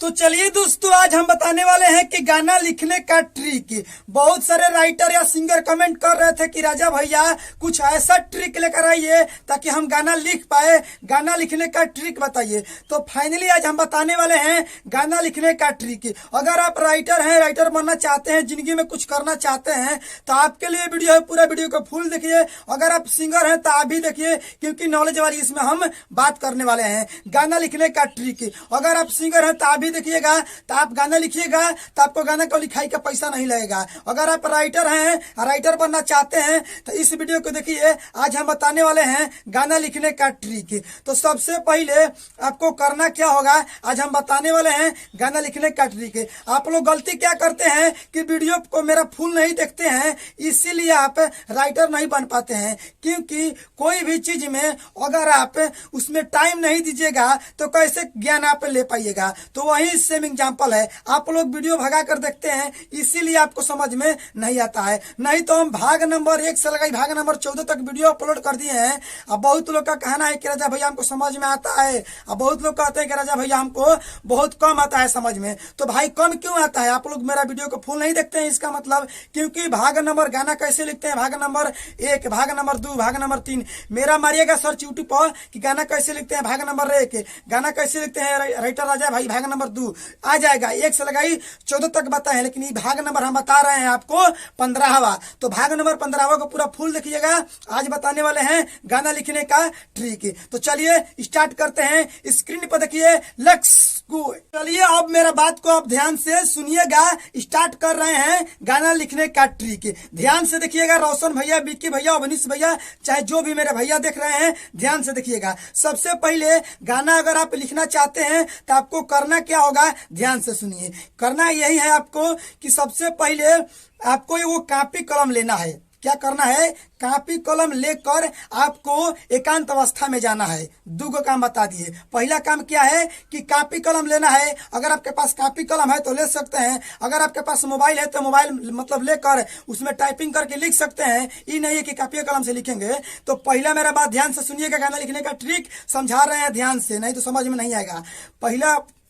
तो चलिए दोस्तों, आज हम बताने वाले हैं कि गाना लिखने का ट्रिक। बहुत सारे राइटर या सिंगर कमेंट कर रहे थे कि राजा भैया कुछ ऐसा ट्रिक लेकर आइए ताकि हम गाना लिख पाए, गाना लिखने का ट्रिक बताइए। तो फाइनली आज हम बताने वाले हैं गाना लिखने का ट्रिक। अगर आप राइटर हैं, राइटर बनना चाहते हैं, जिंदगी में कुछ करना चाहते हैं तो आपके लिए वीडियो है। पूरा वीडियो को फुल देखिए। अगर आप सिंगर हैं तो आप भी देखिए, क्योंकि नॉलेज वाली इसमें हम बात करने वाले हैं गाना लिखने का ट्रिक। अगर आप सिंगर हैं तो आप भी देखिएगा, तो आप गाना लिखिएगा तो आपको गाना को लिखाई का पैसा नहीं लगेगा। अगर आप राइटर हैं, राइटर बनना चाहते हैं तो इस वीडियो को देखिए। आज हम बताने वाले हैं गाना लिखने का ट्रिक। तो सबसे पहले आपको करना क्या होगा, आज हम बताने वाले हैं गाना लिखने का ट्रिक। आप लोग गलती क्या करते हैं कि वीडियो को मेरा फुल नहीं देखते हैं, इसीलिए आप राइटर नहीं बन पाते हैं। क्योंकि कोई भी चीज में अगर आप उसमें टाइम नहीं दीजिएगा तो कैसे ज्ञान आप ले पाइएगा। तो वही सेम एग्जांपल है, आप लोग वीडियो भगा कर देखते हैं, इसीलिए आपको समझ में नहीं आता है। नहीं तो हम भाग नंबर 1 से लगाई भाग नंबर 14 तक वीडियो अपलोड कर दिए हैं। अब बहुत लोग का कहना है कि राजा भैया हमको समझ में आता है, अब बहुत लोग कहते हैं कि राजा भैया हमको बहुत कम आता है समझ में। तो भाई कम क्यों आता है? आप लोग मेरा वीडियो को फुल नहीं देखते हैं, इसका मतलब क्योंकि भाग नंबर गाना कैसे लिखते हैं, भाग नंबर 1, भाग नंबर 2, भाग नंबर 3, मेरा मारिएगा सर्च यूट्यूब पर कि गाना कैसे लिखते हैं भाग नंबर 1, गाना कैसे लिखते हैं राइटर राजा भाई भाग नंबर 2, आ जाएगा। 1 से लगाई 14 तक बताए, लेकिन ये भाग नंबर हम बता रहे हैं आपको 15वां। तो भाग नंबर 15वां को पूरा फुल देखिएगा। आज बताने वाले हैं गाना लिखने का ट्रिक। तो चलिए स्टार्ट करते हैं। स्क्रीन पर देखिए, लेट्स गो। चलिए अब मेरा बात को आप ध्यान से सुनिएगा। स्टार्ट कर रहे हैं गाना लिखने का ट्रिक। ध्यान से देखिएगा, रोशन भैया, विक्की भैया, अवनीश भैया, चाहे जो भी मेरे भैया देख रहे हैं, ध्यान से देखिएगा। सबसे पहले गाना अगर आप लिखना चाहते हैं तो आपको करना क्या होगा, ध्यान से सुनिए। करना यही है आपको कि सबसे पहले आपको वो कॉपी कलम लेना है। क्या करना है? कॉपी कलम लेकर आपको एकांत अवस्था में जाना है। दो काम बता दिए। पहला काम क्या है कि कॉपी कलम लेना है। अगर आपके पास कॉपी कलम है तो ले सकते हैं, अगर आपके पास मोबाइल है तो मोबाइल मतलब लेकर उसमें टाइपिंग करके लिख सकते हैं। ये नहीं है कि कॉपी कलम से लिखेंगे। तो पहला मेरा बात ध्यान से सुनिएगा, गाना लिखने का ट्रिक समझा रहे हैं ध्यान से, नहीं तो समझ में नहीं आएगा।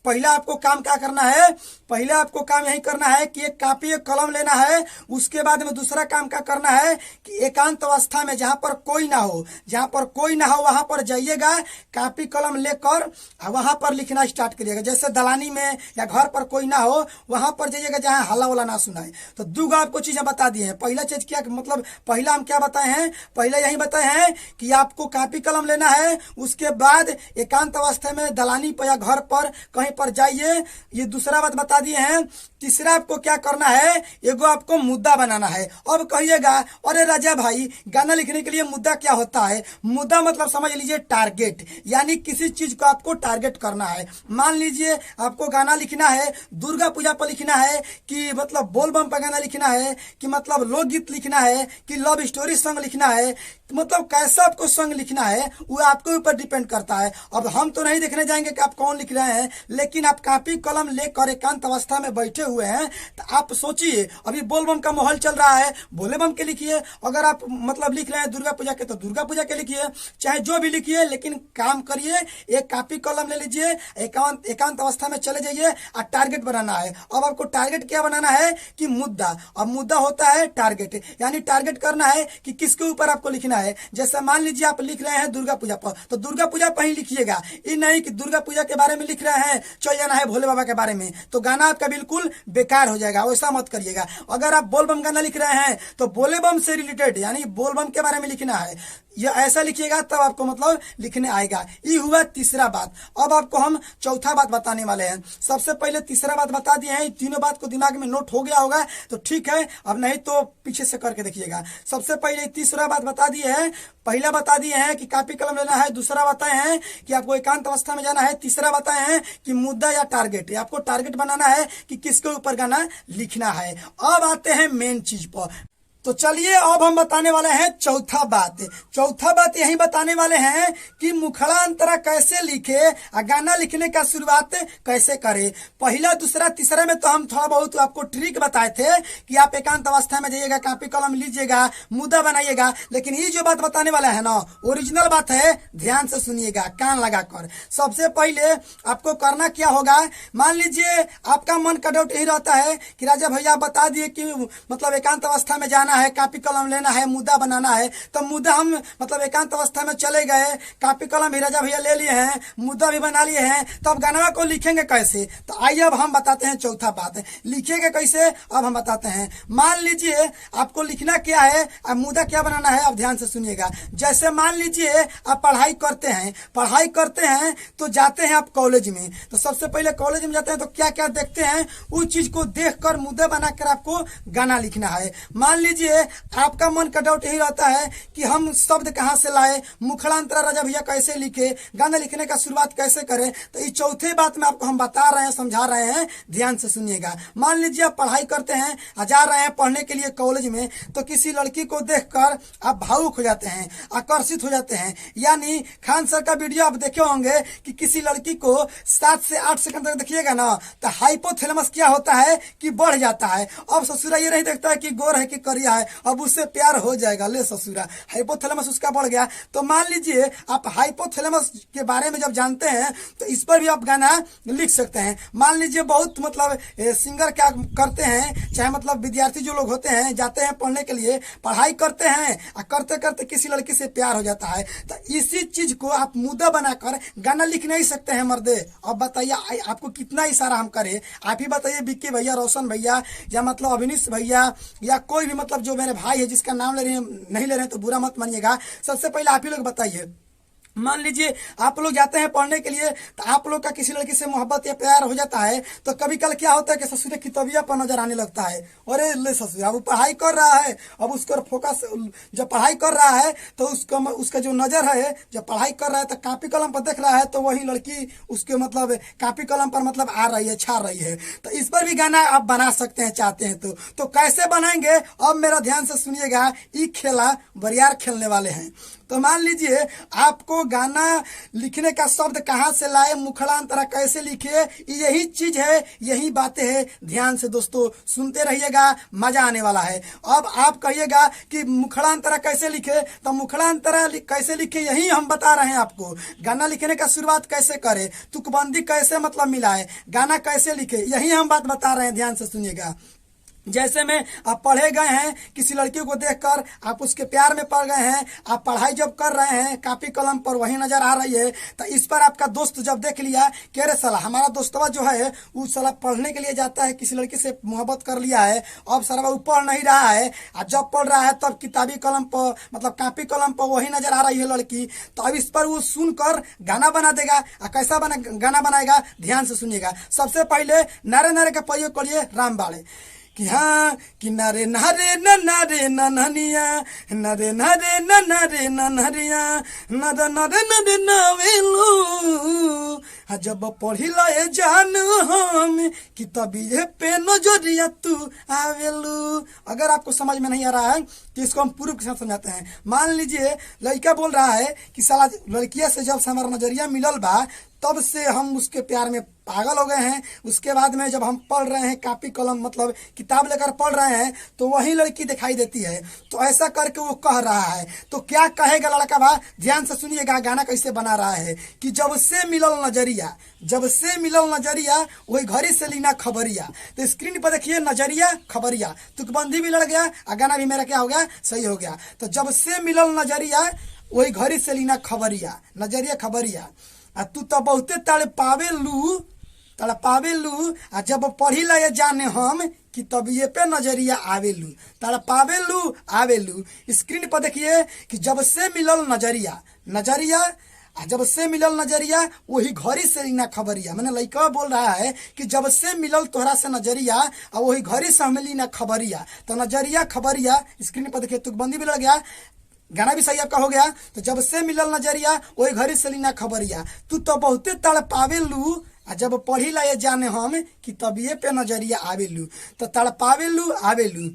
पहला आपको काम क्या करना है? पहले आपको काम यही करना है कि एक कॉपी एक कलम लेना है। उसके बाद में दूसरा काम क्या करना है कि एकांत अवस्था में जहां पर कोई ना हो, जहां पर कोई ना हो वहां पर जाइएगा, कॉपी कलम लेकर वहां पर लिखना स्टार्ट करिएगा। जैसे दलानी में या घर पर कोई ना हो वहां पर जाइएगा जहां हल्ला वाला ना सुनाए। तो दो आपको चीजें बता दिए हैं। पहला चीज क्या, मतलब पहला हम क्या बताए हैं? पहले यही बताए हैं कि आपको कॉपी कलम लेना है। उसके बाद एकांत अवस्था में दलानी पर या घर पर कहीं पर जाइए। ये दूसरा बात बता दिए हैं। तीसरा आपको क्या करना है, एगो आपको मुद्दा बनाना है। अब कहिएगा अरे राजा भाई गाना लिखने के लिए मुद्दा क्या होता है? मुद्दा मतलब समझ लीजिए टारगेट, यानी किसी चीज को आपको टारगेट करना है। मान लीजिए आपको गाना लिखना है, दुर्गा पूजा पर लिखना है, कि मतलब बोलबम पर गाना लिखना है, कि मतलब लोकगीत लिखना है, कि लव स्टोरी सॉन्ग लिखना है। मतलब कैसा आपको सॉन्ग लिखना है वो आपके ऊपर डिपेंड करता है। अब हम तो नहीं देखने जाएंगे कि आप कौन लिख रहे हैं, लेकिन आप कॉपी कलम लेकर एकांत अवस्था में बैठे हुए हैं तो आप सोचिए, अभी बोलबम का माहौल चल रहा है, भोले बम के लिखिए। अगर आप मतलब लिख रहे हैं दुर्गा पूजा के तो दुर्गा पूजा के लिखिए, चाहे जो भी लिखिए, लेकिन काम करिए, एक कॉपी कलम ले लीजिए, एकांत अवस्था में चले जाइए और टारगेट बनाना है। अब आपको टारगेट क्या बनाना है कि मुद्दा। अब मुद्दा होता है टारगेट, यानी टारगेट करना है कि किसके ऊपर आपको लिखना है। जैसे मान लीजिए आप लिख रहे हैं दुर्गा पूजा पर, तो दुर्गा पूजा पर ही लिखिएगा। ये नहीं कि दुर्गा पूजा के बारे में लिख रहे हैं, चल जाना है भोले बाबा के बारे में, तो गाना आपका बिल्कुल बेकार हो जाएगा। वैसा मत करिएगा। अगर आप बोलबम गाना लिख रहे हैं तो बोले बम से रिलेटेड, यानी बोलबम के बारे में लिखना है, ये ऐसा लिखिएगा तब आपको मतलब लिखने आएगा। ये हुआ तीसरा बात। अब आपको हम चौथा बात बताने वाले हैं। सबसे पहले तीसरा बात बता दिए हैं। तीनों बात को दिमाग में नोट हो गया होगा तो ठीक है, अब नहीं तो पीछे से करके देखिएगा। सबसे पहले तीसरा बात बता दिए है। पहला बता दिए हैं कि कॉपी कलम लेना है, दूसरा बताए हैं कि आपको एकांत अवस्था में जाना है, तीसरा बताए हैं कि मुद्दा या टारगेट, आपको टारगेट बनाना है कि किसके ऊपर गाना लिखना है। अब आते हैं मेन चीज पर। तो चलिए अब हम बताने वाले हैं चौथा बात। चौथा बात यही बताने वाले हैं कि मुखड़ा अंतरा कैसे लिखे और गाना लिखने का शुरुआत कैसे करे। पहला दूसरा तीसरा में तो हम थोड़ा बहुत आपको ट्रिक बताए थे कि आप एकांत अवस्था में जाइएगा, कॉपी कलम लीजिएगा, मुद्दा बनाइएगा। लेकिन ये जो बात बताने वाला है ना, ओरिजिनल बात है, ध्यान से सुनिएगा कान लगाकर। सबसे पहले आपको करना क्या होगा, मान लीजिए आपका मन का डाउट यही रहता है कि राजा भैया बता दिए कि मतलब एकांत अवस्था में जाना है, कॉपी कलम लेना है, मुद्दा बनाना है। तो मुद्दा हम मतलब एकांत अवस्था में चले गए, कॉपी कलम भी राजा भैया ले लिए हैं, मुद्दा भी बना लिए हैं, तो अब गाना को लिखेंगे कैसे। तो आइए अब हम बताते हैं चौथा बात, लिखेंगे कैसे अब हम बताते हैं। मान लीजिए आपको लिखना क्या है, अब मुद्दा क्या बनाना है, अब ध्यान से सुनिएगा। जैसे मान लीजिए आप पढ़ाई करते हैं तो जाते हैं आप कॉलेज में। तो सबसे पहले कॉलेज में जाते हैं तो क्या क्या देखते हैं, उस चीज को देखकर मुद्दे बनाकर आपको गाना लिखना है। मान लीजिए आपका मन का डाउट यही रहता है कि हम शब्द कहाँ से लाए, मुखड़ांतरा राजा भैया कैसे लिखे, गाना लिखने का शुरुआत कैसे करें। तो ये चौथे बात में आपको हम बता रहे हैं, समझा रहे हैं, ध्यान से सुनिएगा। मान लीजिए आप पढ़ाई करते हैं, जा रहे हैं पढ़ने के लिए कॉलेज में, तो किसी लड़की को देखकर आप भावुक हो जाते हैं, आकर्षित हो जाते हैं। यानी खान सर का वीडियो आप देखे होंगे कि किसी लड़की को 7 से 8 सेकंड तक देखिएगा ना, तो हाइपोथैलेमस क्या होता है कि बढ़ जाता है। अब ससुरा ये नहीं देखता है कि गोर है कि करिया है, अब उससे प्यार हो जाएगा, ले ससुरा, हाइपोथैलेमस उसका बढ़ गया। तो मान लीजिए आप हाइपोथैलेमस के बारे में जब जानते हैं तो इस पर भी आप गाना लिख सकते हैं। मान लीजिए बहुत मतलब सिंगर क्या करते हैं, चाहे मतलब विद्यार्थी जो लोग होते हैं, जाते हैं पढ़ने के लिए, पढ़ाई करते हैं और करते करते किसी लड़की से प्यार हो जाता है। तो इसी चीज को आप मुद्दा बनाकर गाना लिख नहीं सकते हैं मर्दे। अब बताइए आपको कितना इशारा हम करें, आप ही बताइए। विक्की भैया, रोशन भैया, या मतलब अभिनीश भैया, या कोई भी मतलब जो मेरे भाई है जिसका नाम ले रहे हैं, नहीं ले रहे हैं तो बुरा मत मानिएगा। सबसे पहले आप ही लोग बताइए। मान लीजिए आप लोग जाते हैं पढ़ने के लिए, तो आप लोग का किसी लड़की से मोहब्बत या प्यार हो जाता है, तो कभी कल क्या होता है कि ससुर की तबीयत पर नजर आने लगता है। अरे ले ससुर, अब वो पढ़ाई कर रहा है, अब उसको फोकस, जब पढ़ाई कर रहा है तो उसका जो नजर है, जब पढ़ाई कर रहा है तो कॉपी कलम पर देख रहा है, तो वही लड़की उसके मतलब कॉपी कलम पर मतलब आ रही है, छा रही है। तो इस पर भी गाना आप बना सकते हैं चाहते हैं तो कैसे बनाएंगे, अब मेरा ध्यान से सुनिएगा। ये खेला बरियार खेलने वाले हैं। तो मान लीजिए आपको गाना लिखने का शब्द कहाँ से लाए, मुखड़ांतरा कैसे लिखे, यही चीज है, यही बातें हैं। ध्यान से दोस्तों सुनते रहिएगा, मजा आने वाला है। अब आप कहिएगा कि मुखड़ांतरा कैसे लिखे, तो मुखड़ांतरा कैसे लिखे यही हम बता रहे हैं आपको। गाना लिखने का शुरुआत कैसे करे, तुकबंदी कैसे मतलब मिलाए, गाना कैसे लिखे, यही हम बात बता रहे हैं, ध्यान से सुनिएगा। जैसे में आप पढ़े गए हैं, किसी लड़की को देखकर आप उसके प्यार में पड़ गए हैं, आप पढ़ाई जब कर रहे हैं कॉपी कलम पर वही नजर आ रही है, तो इस पर आपका दोस्त जब देख लिया कि अरे साला हमारा दोस्तवा जो है वो साला पढ़ने के लिए जाता है, किसी लड़की से मोहब्बत कर लिया है, अब साला वो पढ़ नहीं रहा है, और जब पढ़ रहा है तब किताबी कलम पर मतलब कॉपी कलम पर वही नजर आ रही है लड़की। तो अब इस पर वो सुनकर गाना बना देगा। कैसा गाना बनाएगा, ध्यान से सुनिएगा। सबसे पहले नारे नारे का प्रयोग करिए राम बाड़े कि हाँ कि नरे नरे नरे ननिया, नरे नरे नरे नरिया, नर नरे नरे नवेलू, जब पढ़ी लाए जान हम कि तभी पे नजरिया तू आवेलू। अगर आपको समझ में नहीं आ रहा है तो इसको हम पूर्व के साथ समझाते हैं। मान लीजिए लड़का बोल रहा है कि साला लड़किया से जब से हमारा नजरिया मिलल बा तब से हम उसके प्यार में पागल हो गए हैं। उसके बाद में जब हम पढ़ रहे हैं कॉपी कलम मतलब किताब लेकर पढ़ रहे हैं तो वही लड़की दिखाई देती है। तो ऐसा करके वो कह रहा है, तो क्या कहेगा लड़का बा, ध्यान से सुनिएगा गाना कैसे बना रहा है कि जब से मिलल नजरिया, जब से मिलल नजरिया वही घड़ी से लीना खबरिया। तो स्क्रीन पर देखिए नजरिया खबरिया, तुकबंदी भी लड़ गया और गाना भी मेरा क्या हो गया, सही हो गया। तो जब से मिलल नजरिया वही घड़ी से लीना खबरिया, नजरिया खबरिया, तू तो बहुते तड़ पावे लू, आ जब पढ़ी ला जाने हम कि तब ये पे नजरिया आवेलू, तड़ पावे लू आवेलू। स्क्रीन पर देखिए कि जब से मिलल नजरिया, नजरिया जब से मिलल नजरिया वही घड़ी से लीना खबरिया। मैंने लड़का बोल रहा है कि जब से मिलल तोहरा से नजरिया और वही घड़ी से हमें लीना खबरिया। तो नजरिया खबरिया, स्क्रीन पर देखिए तुकबंदी भी लग गया, गाना भी सही आपका हो गया। तो जब से मिलल नजरिया वही घड़ी से लीना खबरिया, तू तो बहुते तड़ पावे लू, जब पढ़ी ला जाने हम कि तबिये पे नजरिया आवेलू। तो तड़ पावे लू आवेलू,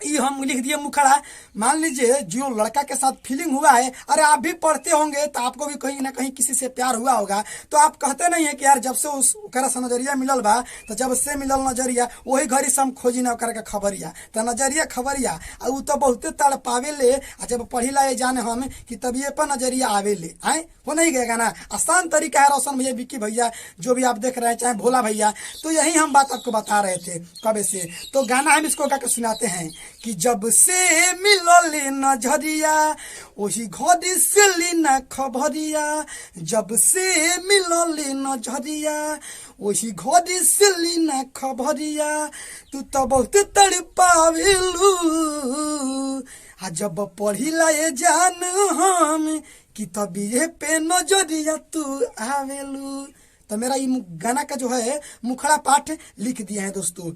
ये हम लिख दिए मुखड़ा। मान लीजिए जो लड़का के साथ फीलिंग हुआ है, अरे आप भी पढ़ते होंगे तो आपको भी कहीं ना कहीं किसी से प्यार हुआ होगा, तो आप कहते नहीं है कि यार जब से उस ओकरा से नजरिया मिलल बा, तो जब से मिलल नजरिया वही घड़ी से हम खोजी ना ओकरा के खबरिया, तो नजरिया खबरिया आ उ तो बहुते तड़ पावे ले, आ जब पढ़ी ला जाने हम कि तभी पर नजरिया आवे ले आए, वो नहीं गएगा ना। आसान तरीका है रोशन भैया, विक्की भैया, जो भी आप देख रहे हैं, चाहे भोला भैया, तो यही हम बात आपको बता रहे थे कब से। तो गाना हम इसको गा के सुनाते हैं कि जब से मिलल नजरिया वही घड़ी से लीना खबरिया, जब से मिलल नजरिया वही घड़ी से लीना खबरिया, तू तो बहुत तड़पावेलू आ जब पढ़िला ये जान हम कि तभी पे नजरिया तू आवेलू। तो मेरा ये गाना का जो है मुखड़ा पाठ लिख दिया है दोस्तों।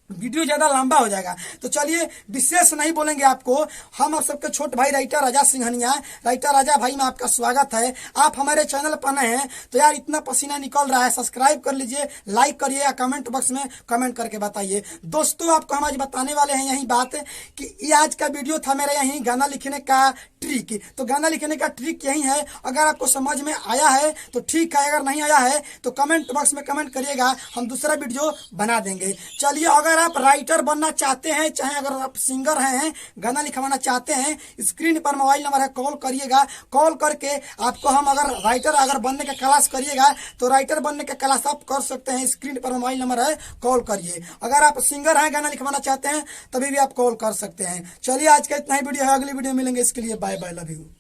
वीडियो ज्यादा लंबा हो जाएगा, तो चलिए विशेष नहीं बोलेंगे आपको। हम आप सबके छोट भाई राइटर राजा सिंघनिया, राइटर राजा भाई में आपका स्वागत है। आप हमारे चैनल पर नए हैं तो यार इतना पसीना निकल रहा है, सब्सक्राइब कर लीजिए, लाइक करिए या कमेंट बॉक्स में कमेंट करके बताइए। दोस्तों आपको हम आज बताने वाले हैं यही बात कि ये आज का वीडियो था मेरा यही गाना लिखने का ट्रिक। तो गाना लिखने का ट्रिक यही है, अगर आपको समझ में आया है तो ठीक है, अगर नहीं आया है तो कमेंट बॉक्स में कमेंट करिएगा, हम दूसरा वीडियो बना देंगे। चलिए अगर आप राइटर बनना चाहते हैं, चाहे अगर आप सिंगर हैं, गाना लिखवाना चाहते हैं, स्क्रीन पर मोबाइल नंबर है, कॉल करिएगा। कॉल करके आपको हम अगर राइटर अगर बनने का क्लास करिएगा तो राइटर बनने का क्लास आप कर सकते हैं। स्क्रीन पर मोबाइल नंबर है, कॉल करिए। अगर आप सिंगर हैं, गाना लिखवाना चाहते हैं, तभी भी आप कॉल कर सकते हैं। चलिए आज का इतना ही वीडियो है, अगली वीडियो मिलेंगे, इसके लिए बाय बाय, लव यू।